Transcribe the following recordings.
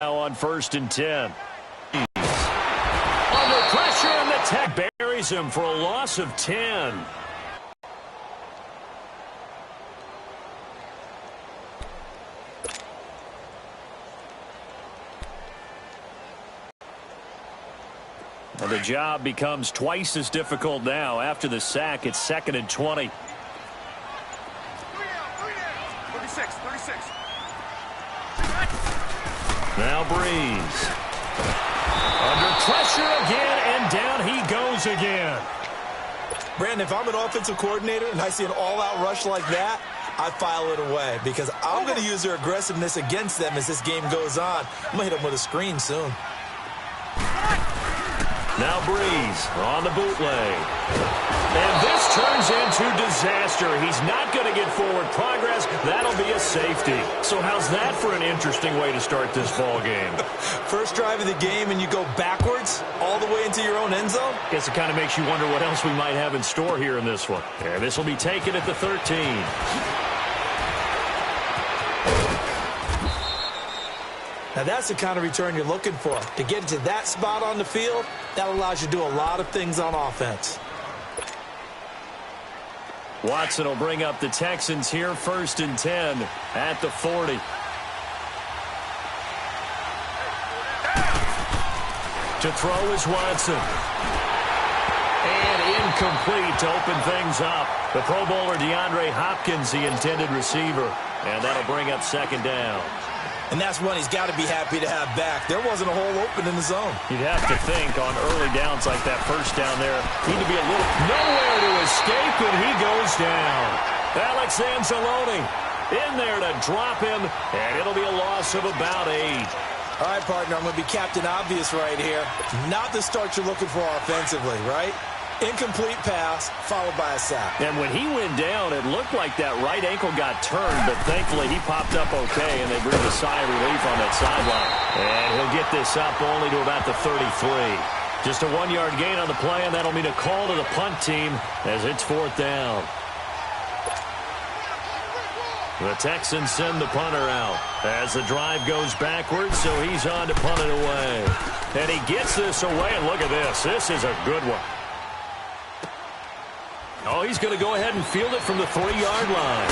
Now on 1st and 10. Under pressure, and the tech buries him for a loss of 10. Well, the job becomes twice as difficult now. After the sack, it's 2nd and 20. 36. Now Breeze. Under pressure again, and down he goes again. Brandon, if I'm an offensive coordinator and I see an all-out rush like that, I file it away because I'm going to use their aggressiveness against them as this game goes on. I'm going to hit them with a screen soon. Now Breeze on the bootleg. And this turns into disaster. He's not going to get forward progress. That'll be a safety. So how's that for an interesting way to start this ball game? First drive of the game and you go backwards all the way into your own end zone? Guess it kind of makes you wonder what else we might have in store here in this one. And this will be taken at the 13. Now that's the kind of return you're looking for. To get to that spot on the field, that allows you to do a lot of things on offense. Watson will bring up the Texans here, 1st and 10 at the 40. To throw is Watson. And incomplete to open things up. The Pro Bowler DeAndre Hopkins, the intended receiver. And that'll bring up 2nd down. And that's one he's got to be happy to have back. There wasn't a hole open in the zone. You'd have to think on early downs like that first down there, need to be a little nowhere to escape, and he goes down. Alex Anzalone in there to drop him, and it'll be a loss of about 8. All right, partner, I'm going to be Captain Obvious right here. Not the start you're looking for offensively, right? Incomplete pass, followed by a sack. And when he went down, it looked like that right ankle got turned, but thankfully he popped up okay, and they breathed a sigh of relief on that sideline. And he'll get this up only to about the 33. Just a 1-yard gain on the play, and that'll mean a call to the punt team as it's 4th down. The Texans send the punter out as the drive goes backwards, so he's on to punt it away. And he gets this away, and look at this. This is a good one. Oh, he's going to go ahead and field it from the 3-yard line.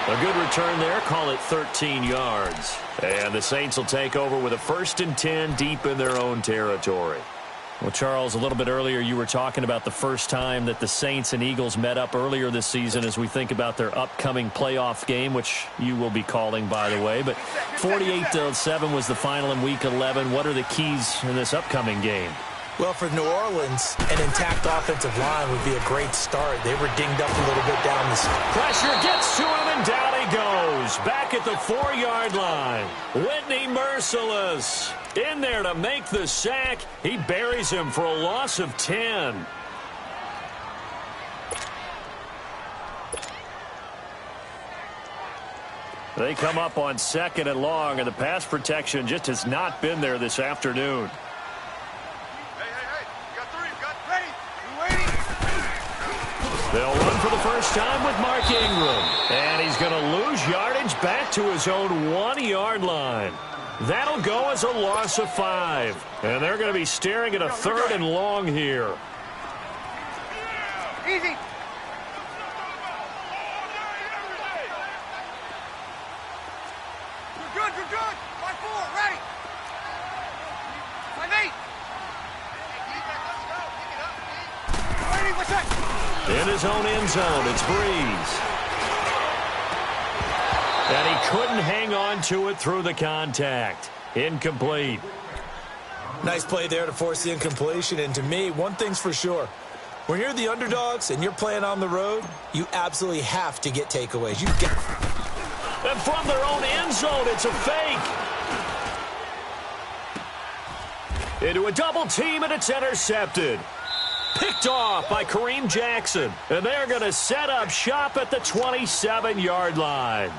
A good return there. Call it 13 yards. And the Saints will take over with a 1st and 10 deep in their own territory. Well, Charles, a little bit earlier you were talking about the first time that the Saints and Eagles met up earlier this season as we think about their upcoming playoff game, which you will be calling, by the way. But 48-7 was the final in Week 11. What are the keys in this upcoming game? Well, for New Orleans, an intact offensive line would be a great start. They were dinged up a little bit down the street. Pressure gets to him, and down he goes. Back at the 4-yard line. Whitney Merciless in there to make the sack. He buries him for a loss of 10. They come up on 2nd and long, and the pass protection just has not been there this afternoon. They'll run for the first time with Mark Ingram. And he's going to lose yardage back to his own 1-yard line. That'll go as a loss of 5. And they're going to be staring at a 3rd and long here. Easy. You're good. 5-4, ready. 5-8. In his own end zone, it's Breeze. And he couldn't hang on to it through the contact. Incomplete. Nice play there to force the incompletion. And to me, one thing's for sure. When you're the underdogs and you're playing on the road, you absolutely have to get takeaways. And from their own end zone, it's a fake. Into a double team, and it's intercepted. Picked off by Kareem Jackson. And they're going to set up shop at the 27-yard line.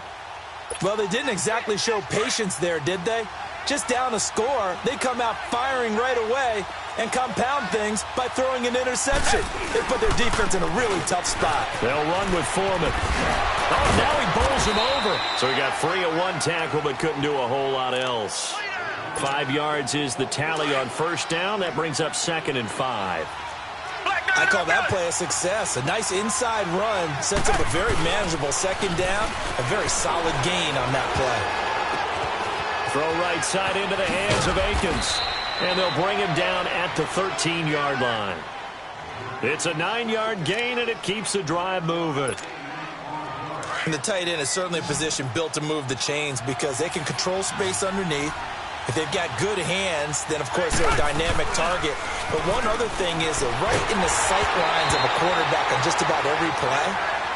Well, they didn't exactly show patience there, did they? Just down a score, they come out firing right away, and compound things by throwing an interception. They put their defense in a really tough spot. They'll run with Foreman. Oh, now he bowls him over. So he got free of one tackle but couldn't do a whole lot else. 5 yards is the tally on first down. That brings up 2nd and 5. I call that play a success. A nice inside run sets up a very manageable second down. A very solid gain on that play. Throw right side into the hands of Akins. And they'll bring him down at the 13-yard line. It's a 9-yard gain, and it keeps the drive moving. And the tight end is certainly a position built to move the chains because they can control space underneath. If they've got good hands, then, of course, they're a dynamic target. But one other thing is they're right in the sight lines of a quarterback on just about every play.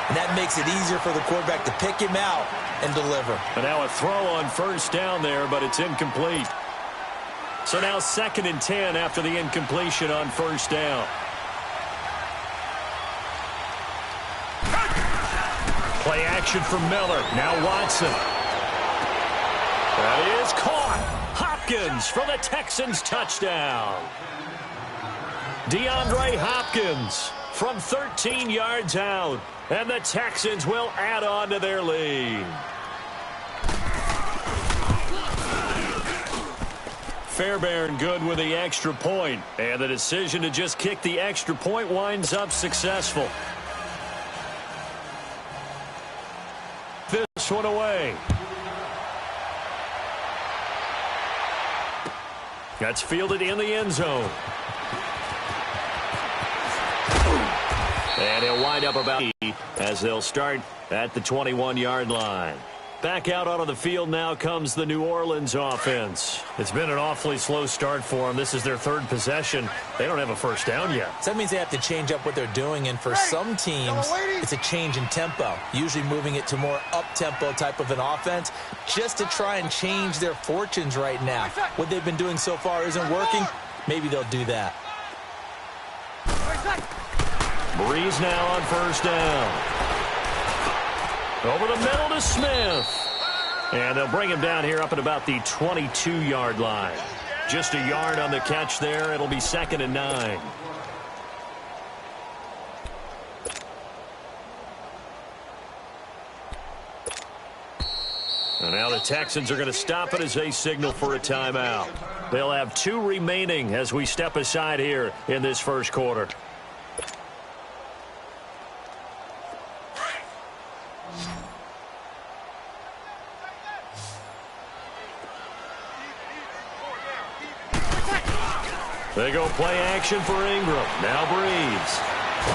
And that makes it easier for the quarterback to pick him out and deliver. And now a throw on first down there, but it's incomplete. So now 2nd and 10 after the incompletion on first down. Play action from Miller. Now Watson. That is caught. Hopkins for the Texans touchdown. DeAndre Hopkins from 13 yards out. And the Texans will add on to their lead. Fairbairn good with the extra point. And the decision to just kick the extra point winds up successful. This one away. That's fielded in the end zone. And he'll wind up about as they'll start at the 21-yard line. Back out onto the field now comes the New Orleans offense. It's been an awfully slow start for them. This is their 3rd possession. They don't have a first down yet. So that means they have to change up what they're doing, and for some teams, it's a change in tempo, usually moving it to more up-tempo type of an offense just to try and change their fortunes right now. What they've been doing so far isn't working. Maybe they'll do that. Breeze now on first down. Over the middle to Smith. And they'll bring him down here up at about the 22-yard line. Just a yard on the catch there. It'll be 2nd and 9. And now the Texans are going to stop it as they signal for a timeout. They'll have 2 remaining as we step aside here in this first quarter. They go play action for Ingram. Now Breeze.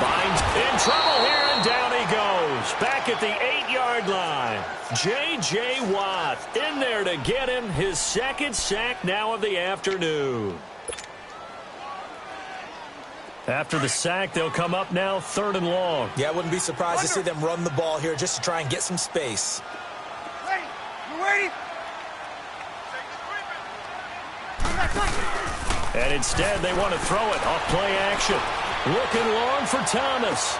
Finds in trouble here, and down he goes. Back at the 8-yard line. J.J. Watt in there to get him his 2nd sack now of the afternoon. After the sack, they'll come up now 3rd and long. Yeah, I wouldn't be surprised to see them run the ball here just to try and get some space. Ready? You ready? And instead, they want to throw it off play action. Looking long for Thomas.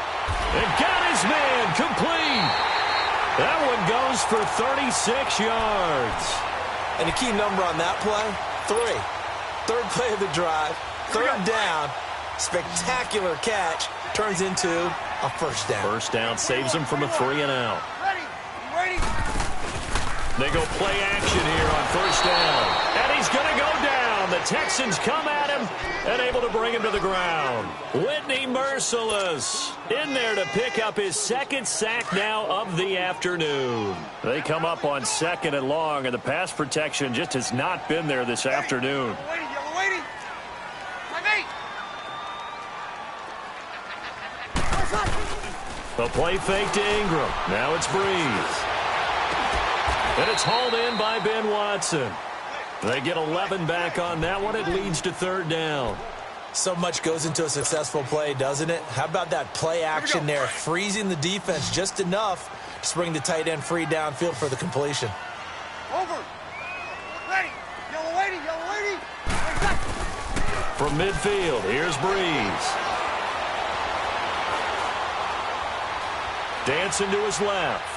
And got his man complete. That one goes for 36 yards. And the key number on that play, 3. 3rd play of the drive, 3rd down. Spectacular catch turns into a first down. First down saves them from a 3 and out. Ready? You ready? They go play action here on first down. And he's going to go down. The Texans come at him and able to bring him to the ground. Whitney Merciless in there to pick up his 2nd sack now of the afternoon. They come up on 2nd and long, and the pass protection just has not been there this afternoon. Yellow waiting. The play fake to Ingram. Now it's Breeze. And it's hauled in by Ben Watson. They get 11 back on that one. It leads to 3rd down. So much goes into a successful play, doesn't it? How about that play action there, freezing the defense just enough to bring the tight end free downfield for the completion. Over. Ready. Yellow waiting. From midfield, here's Breeze. Dancing to his left.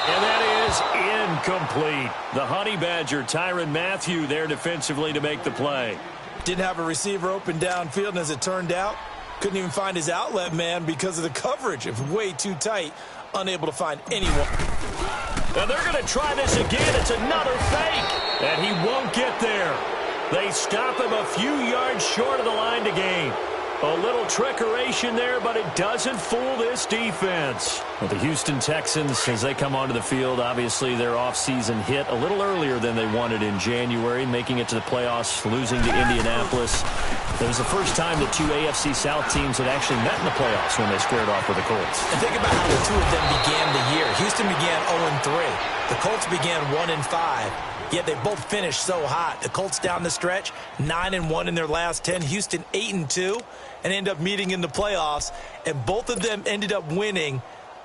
And that is incomplete. The Honey Badger, Tyrann Mathieu, there defensively to make the play. Didn't have a receiver open downfield, and as it turned out, couldn't even find his outlet man because of the coverage. It was way too tight, unable to find anyone. And they're going to try this again. It's another fake, and he won't get there. They stop him a few yards short of the line to gain. A little trickeration there, but it doesn't fool this defense. Well, the Houston Texans, as they come onto the field, obviously their offseason hit a little earlier than they wanted in January, making it to the playoffs, losing to Indianapolis. It was the first time that two AFC South teams had actually met in the playoffs when they squared off with the Colts. And think about how the two of them began the year. Houston began 0-3. The Colts began 1-5. Yet they both finished so hot. The Colts down the stretch, 9-1 in their last 10. Houston 8-2, and end up meeting in the playoffs. And both of them ended up winning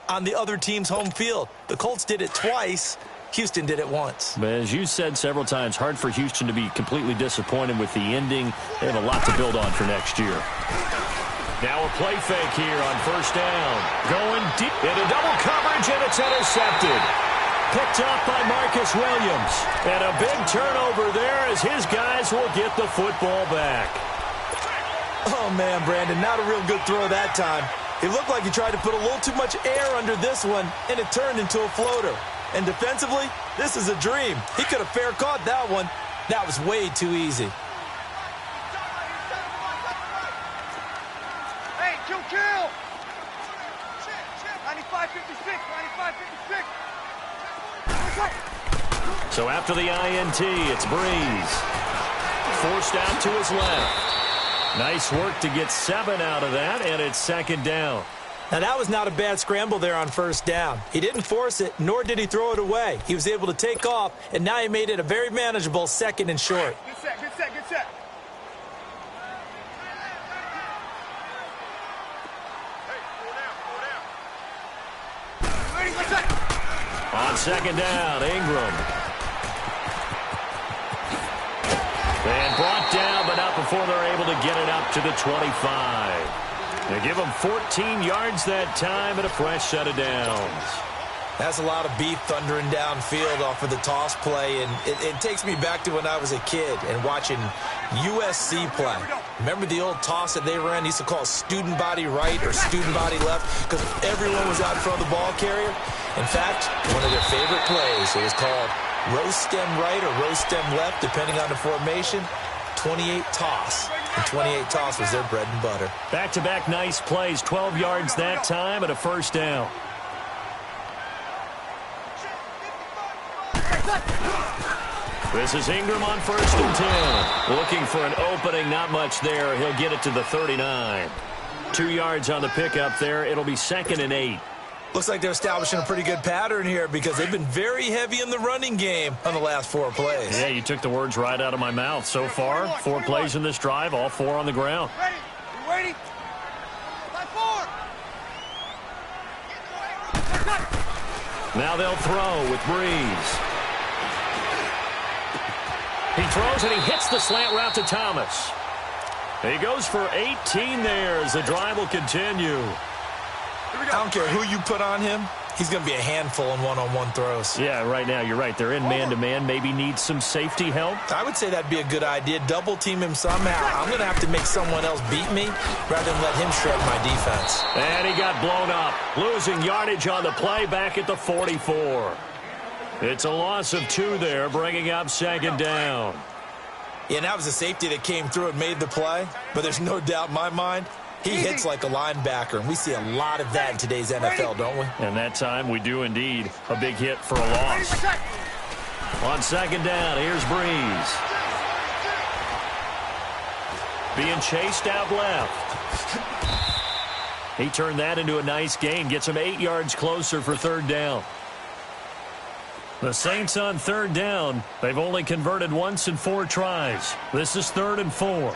on the other team's home field. The Colts did it twice. Houston did it once. But as you said several times, hard for Houston to be completely disappointed with the ending. They have a lot to build on for next year. Now a play fake here on first down. Going deep into double coverage, and it's intercepted. Picked up by Marcus Williams. And a big turnover there as his guys will get the football back. Oh, man, Brandon, not a real good throw that time. It looked like he tried to put a little too much air under this one, and it turned into a floater. And defensively, this is a dream. He could have fair caught that one. That was way too easy. Hey, kill! 95-56, 95-56. So after the INT, it's Breeze. Forced out to his left. Nice work to get 7 out of that, and it's second down. Now, that was not a bad scramble there on first down. He didn't force it, nor did he throw it away. He was able to take off, and now he made it a very manageable second and short. Good set, good set, good set. Hey, pull down. Ready, good set. On second down, Ingram. And brought down, but not before they're able to get it up to the 25. They give them 14 yards that time and a fresh set of downs. That's a lot of beef thundering downfield off of the toss play, and it takes me back to when I was a kid and watching USC play. Remember the old toss that they ran? They used to call it student body right or student body left because everyone was out in front of the ball carrier. In fact, one of their favorite plays, it was called roast stem right or roast stem left, depending on the formation. 28 toss. And 28 toss was their bread and butter. Back-to-back nice plays, 12 yards that time and a first down. This is Ingram on first and 10. Looking for an opening, not much there. He'll get it to the 39. 2 yards on the pickup there. It'll be second and 8. Looks like they're establishing a pretty good pattern here because they've been very heavy in the running game on the last 4 plays. Yeah, you took the words right out of my mouth. So far, 4 plays in this drive, all 4 on the ground. Ready? You ready? Line forward. Now they'll throw with Breeze. He throws and he hits the slant route to Thomas. He goes for 18 there as the drive will continue. I don't care who you put on him. He's going to be a handful in one-on-one throws. Yeah, right now, you're right. They're in man-to-man. Maybe needs some safety help. I would say that'd be a good idea. Double team him somehow. I'm going to have to make someone else beat me rather than let him shred my defense. And he got blown up. Losing yardage on the play back at the 44. It's a loss of 2 there, bringing up second down. Yeah, and that was a safety that came through and made the play. But there's no doubt in my mind, he hits like a linebacker, and we see a lot of that in today's NFL, don't we? And that time we do indeed. A big hit for a loss. On second down, here's Breeze. Being chased out left. He turned that into a nice gain. Gets him 8 yards closer for third down. The Saints on third down. They've only converted once in 4 tries. This is 3rd and 4.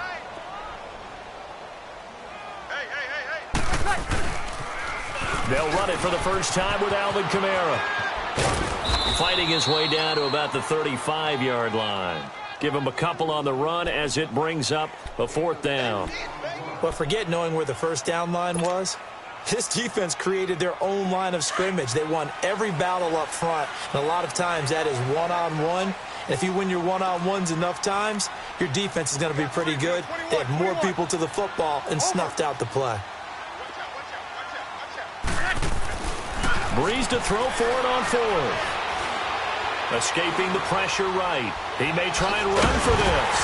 They'll run it for the first time with Alvin Kamara. Fighting his way down to about the 35-yard line. Give him a couple on the run as it brings up a 4th down. But forget knowing where the first down line was. This defense created their own line of scrimmage. They won every battle up front. And a lot of times that is one-on-one. If you win your one-on-ones enough times, your defense is going to be pretty good. They had more people to the football and snuffed out the play. Breeze to throw for it on fourth. Escaping the pressure right. He may try and run for this.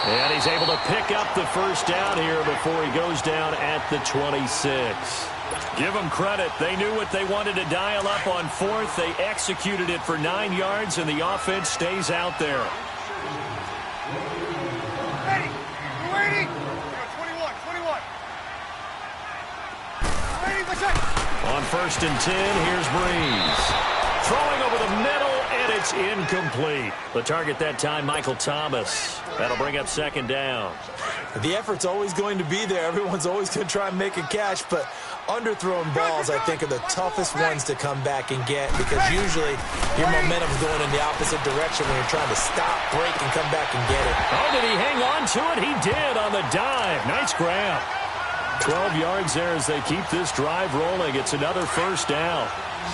And he's able to pick up the first down here before he goes down at the 26. Give them credit. They knew what they wanted to dial up on fourth. They executed it for 9 yards, and the offense stays out there. Ready. We're waiting. 21. Waiting. Let's check. On 1st and 10, here's Breeze. Throwing over the middle, and it's incomplete. The target that time, Michael Thomas. That'll bring up 2nd down. The effort's always going to be there. Everyone's always going to try and make a catch, but underthrown balls, I think, are the toughest ones to come back and get because usually your momentum's going in the opposite direction when you're trying to stop, break, and come back and get it. Oh, did he hang on to it? He did on the dive. Nice grab. 12 yards there as they keep this drive rolling. It's another 1st down.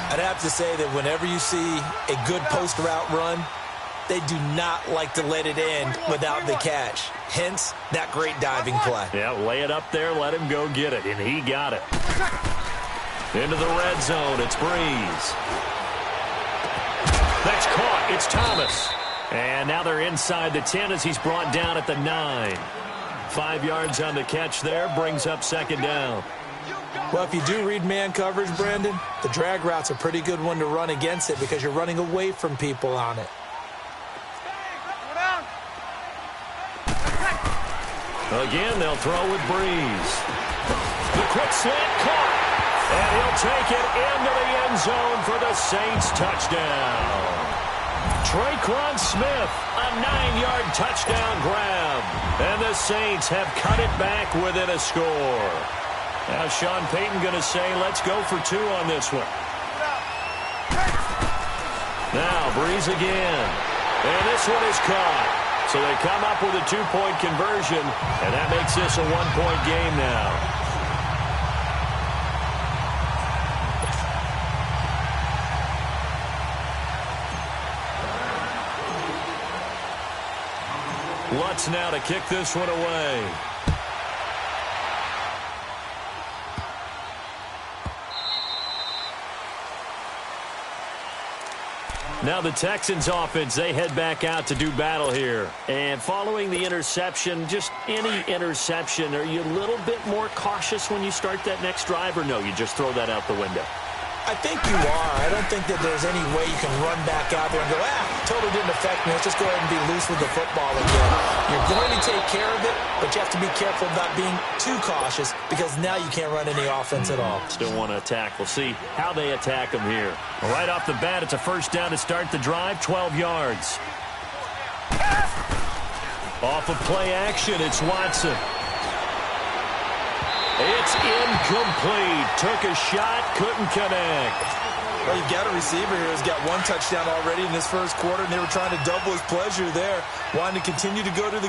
I'd have to say that whenever you see a good post route run, they do not like to let it end without the catch. Hence, that great diving play. Yeah, lay it up there, let him go get it, and he got it. Into the red zone, it's Breeze. That's caught, it's Thomas. And now they're inside the 10 as he's brought down at the 9. 5 yards on the catch there, brings up 2nd down. Well, if you do read man coverage, Brandon, the drag route's a pretty good one to run against it because you're running away from people on it. Again, they'll throw with Breeze. The quick slant caught. And he'll take it into the end zone for the Saints touchdown. Traquan Smith, a 9-yard touchdown grab. And the Saints have cut it back within a score. Now Sean Payton going to say, let's go for 2 on this one. Now Breeze again. And this one is caught. So they come up with a 2-point conversion, and that makes this a 1-point game now. Lutz now to kick this one away. Now the Texans offense, they head back out to do battle here. And following the interception, just any interception, are you a little bit more cautious when you start that next drive, or no, you just throw that out the window? I think you are. I don't think that there's any way you can run back out there and go, totally didn't affect me. Let's just go ahead and be loose with the football again. You're going to take care of it, but you have to be careful about being too cautious because now you can't run any offense at all. Still want to attack. We'll see how they attack them here. Right off the bat, it's a 1st down to start the drive, 12 yards. Off of play action, it's Watson. It's incomplete. Took a shot, couldn't connect. Well, you've got a receiver here who's got 1 touchdown already in this 1st quarter, and they were trying to double his pleasure there, wanting to continue to go to the